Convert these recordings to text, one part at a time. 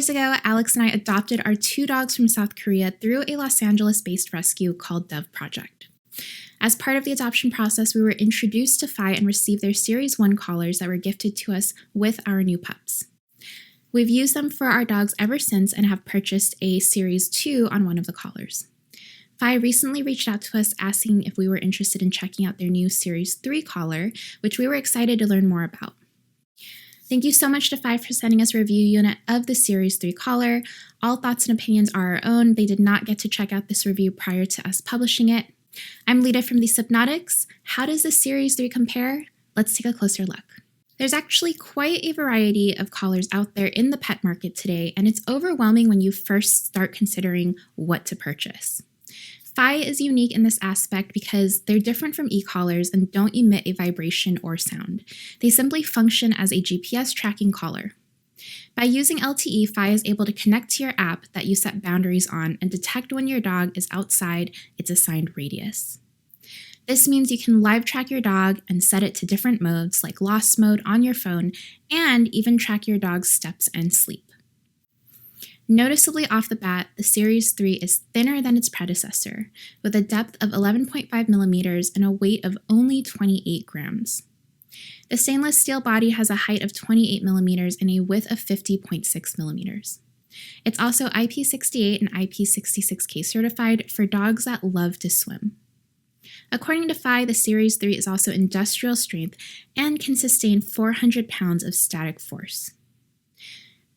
years ago, Alex and I adopted our 2 dogs from South Korea through a Los Angeles-based rescue called Dove Project. As part of the adoption process, we were introduced to Fi and received their Series 1 collars that were gifted to us with our new pups. We've used them for our dogs ever since and have purchased a Series 2 on one of the collars. Fi recently reached out to us asking if we were interested in checking out their new Series 3 collar, which we were excited to learn more about. Thank you so much to Fi for sending us a review unit of the Series 3 collar. All thoughts and opinions are our own. They did not get to check out this review prior to us publishing it. I'm Lida from the Sypnotix. How does the Series 3 compare? Let's take a closer look. There's actually quite a variety of collars out there in the pet market today, and it's overwhelming when you first start considering what to purchase. Fi is unique in this aspect because they're different from e-collars and don't emit a vibration or sound. They simply function as a GPS tracking collar. By using LTE, Fi is able to connect to your app that you set boundaries on and detect when your dog is outside its assigned radius. This means you can live track your dog and set it to different modes like lost mode on your phone and even track your dog's steps and sleep. Noticeably off the bat, the Series 3 is thinner than its predecessor, with a depth of 11.5 millimeters and a weight of only 28 grams. The stainless steel body has a height of 28 millimeters and a width of 50.6 millimeters. It's also IP68 and IP66K certified for dogs that love to swim. According to Fi, the Series 3 is also industrial strength and can sustain 400 pounds of static force.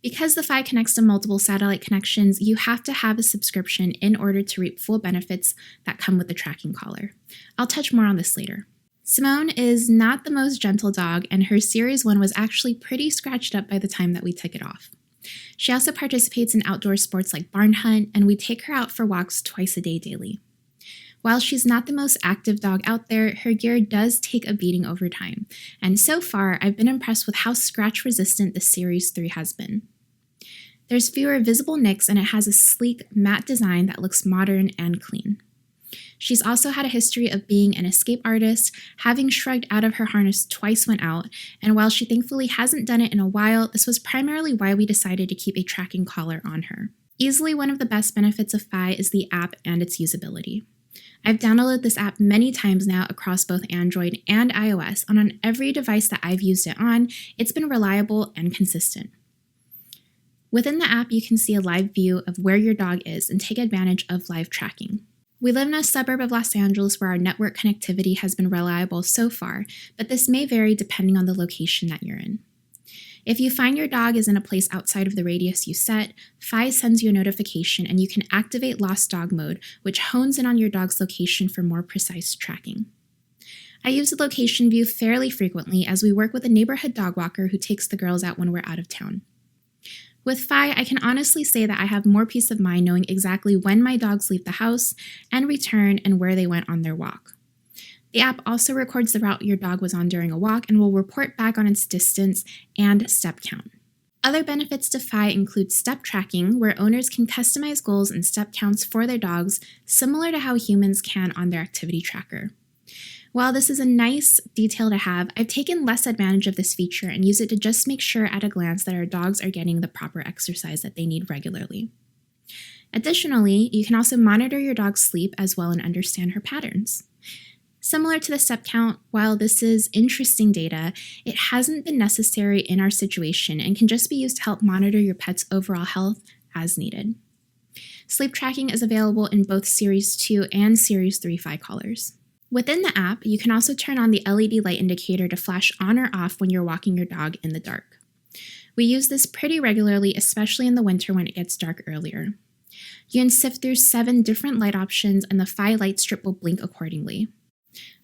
Because the Fi connects to multiple satellite connections, you have to have a subscription in order to reap full benefits that come with the tracking collar. I'll touch more on this later. Simone is not the most gentle dog, and her Series 1 was actually pretty scratched up by the time that we took it off. She also participates in outdoor sports like barn hunt, and we take her out for walks twice a day daily. While she's not the most active dog out there, her gear does take a beating over time, and so far I've been impressed with how scratch-resistant the Series 3 has been. There's fewer visible nicks and it has a sleek, matte design that looks modern and clean. She's also had a history of being an escape artist, having shrugged out of her harness twice when out, and while she thankfully hasn't done it in a while, this was primarily why we decided to keep a tracking collar on her. Easily one of the best benefits of Fi is the app and its usability. I've downloaded this app many times now across both Android and iOS, and on every device that I've used it on, it's been reliable and consistent. Within the app, you can see a live view of where your dog is and take advantage of live tracking. We live in a suburb of Los Angeles where our network connectivity has been reliable so far, but this may vary depending on the location that you're in. If you find your dog is in a place outside of the radius you set, Fi sends you a notification and you can activate Lost Dog Mode, which hones in on your dog's location for more precise tracking. I use the location view fairly frequently as we work with a neighborhood dog walker who takes the girls out when we're out of town. With Fi, I can honestly say that I have more peace of mind knowing exactly when my dogs leave the house and return and where they went on their walk. The app also records the route your dog was on during a walk and will report back on its distance and step count. Other benefits to Fi include step tracking, where owners can customize goals and step counts for their dogs, similar to how humans can on their activity tracker. While this is a nice detail to have, I've taken less advantage of this feature and use it to just make sure at a glance that our dogs are getting the proper exercise that they need regularly. Additionally, you can also monitor your dog's sleep as well and understand her patterns. Similar to the step count, while this is interesting data, it hasn't been necessary in our situation and can just be used to help monitor your pet's overall health as needed. Sleep tracking is available in both Series 2 and Series 3 Fi collars. Within the app, you can also turn on the LED light indicator to flash on or off when you're walking your dog in the dark. We use this pretty regularly, especially in the winter when it gets dark earlier. You can sift through 7 different light options and the Fi light strip will blink accordingly.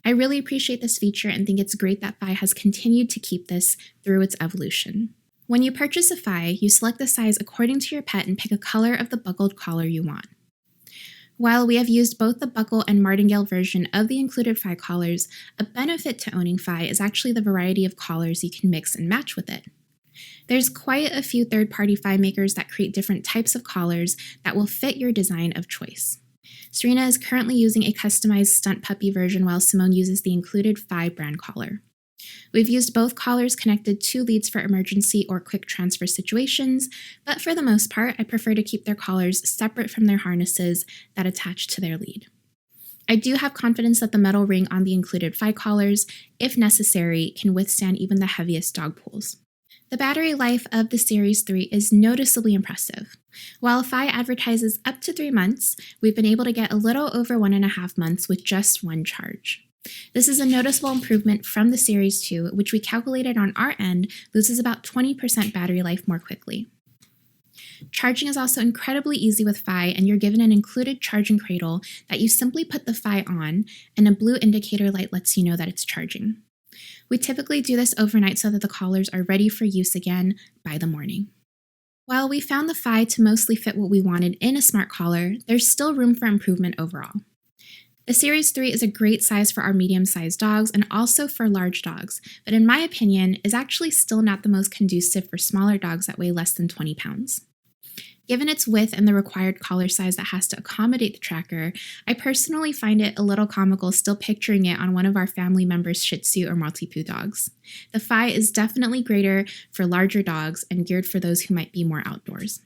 I really appreciate this feature and think it's great that Fi has continued to keep this through its evolution. When you purchase a Fi, you select the size according to your pet and pick a color of the buckled collar you want. While we have used both the buckle and martingale version of the included Fi collars, a benefit to owning Fi is actually the variety of collars you can mix and match with it. There's quite a few third-party Fi makers that create different types of collars that will fit your design of choice. Serena is currently using a customized stunt puppy version while Simone uses the included Fi brand collar. We've used both collars connected to leads for emergency or quick transfer situations, but for the most part, I prefer to keep their collars separate from their harnesses that attach to their lead. I do have confidence that the metal ring on the included Fi collars, if necessary, can withstand even the heaviest dog pulls. The battery life of the Series 3 is noticeably impressive. While Fi advertises up to 3 months, we've been able to get a little over 1.5 months with just one charge. This is a noticeable improvement from the Series 2, which we calculated on our end loses about 20% battery life more quickly. Charging is also incredibly easy with Fi, and you're given an included charging cradle that you simply put the Fi on, and a blue indicator light lets you know that it's charging. We typically do this overnight so that the collars are ready for use again by the morning. While we found the Fi to mostly fit what we wanted in a smart collar, there's still room for improvement overall. The Series 3 is a great size for our medium-sized dogs and also for large dogs, but in my opinion, is actually still not the most conducive for smaller dogs that weigh less than 20 pounds. Given its width and the required collar size that has to accommodate the tracker, I personally find it a little comical still picturing it on one of our family members' Shih Tzu or Maltipoo dogs. The Fi is definitely greater for larger dogs and geared for those who might be more outdoors.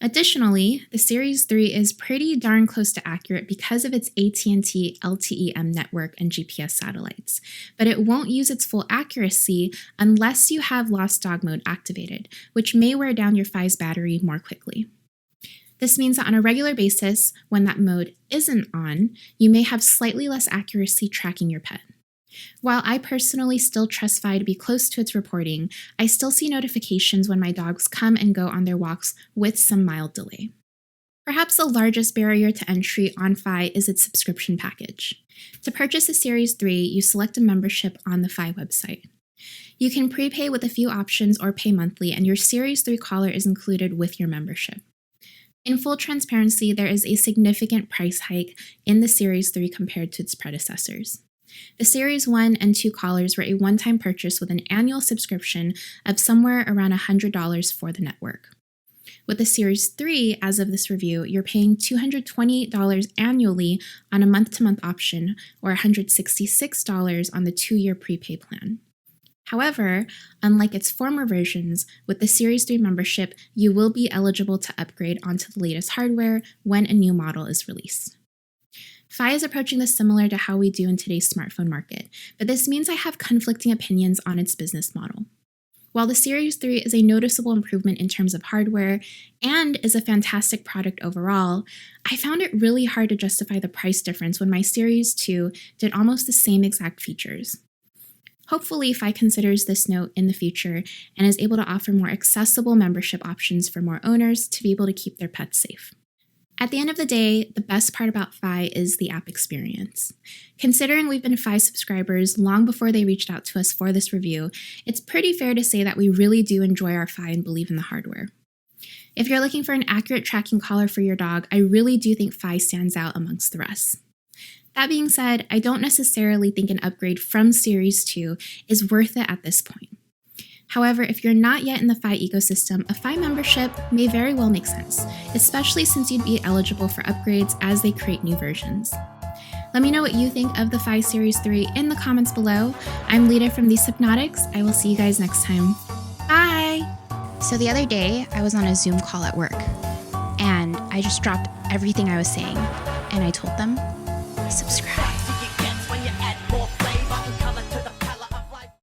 Additionally, the Series 3 is pretty darn close to accurate because of its AT&T LTE-M network and GPS satellites, but it won't use its full accuracy unless you have Lost Dog mode activated, which may wear down your Fi's battery more quickly. This means that on a regular basis, when that mode isn't on, you may have slightly less accuracy tracking your pet. While I personally still trust Fi to be close to its reporting, I still see notifications when my dogs come and go on their walks with some mild delay. Perhaps the largest barrier to entry on Fi is its subscription package. To purchase the Series 3, you select a membership on the Fi website. You can prepay with a few options or pay monthly, and your Series 3 collar is included with your membership. In full transparency, there is a significant price hike in the Series 3 compared to its predecessors. The Series 1 and 2 collars were a one-time purchase with an annual subscription of somewhere around $100 for the network. With the Series 3, as of this review, you're paying $228 annually on a month-to-month option or $166 on the 2-year prepay plan. However, unlike its former versions, with the Series 3 membership, you will be eligible to upgrade onto the latest hardware when a new model is released. Fi is approaching this similar to how we do in today's smartphone market, but this means I have conflicting opinions on its business model. While the Series 3 is a noticeable improvement in terms of hardware and is a fantastic product overall, I found it really hard to justify the price difference when my Series 2 did almost the same exact features. Hopefully, Fi considers this note in the future and is able to offer more accessible membership options for more owners to be able to keep their pets safe. At the end of the day, the best part about Fi is the app experience. Considering we've been Fi subscribers long before they reached out to us for this review, it's pretty fair to say that we really do enjoy our Fi and believe in the hardware. If you're looking for an accurate tracking collar for your dog, I really do think Fi stands out amongst the rest. That being said, I don't necessarily think an upgrade from Series 2 is worth it at this point. However, if you're not yet in the Fi ecosystem, a Fi membership may very well make sense, especially since you'd be eligible for upgrades as they create new versions. Let me know what you think of the Fi Series 3 in the comments below. I'm Lida from the Sypnotix. I will see you guys next time. Bye! So the other day, I was on a Zoom call at work, and I just dropped everything I was saying, and I told them, subscribe.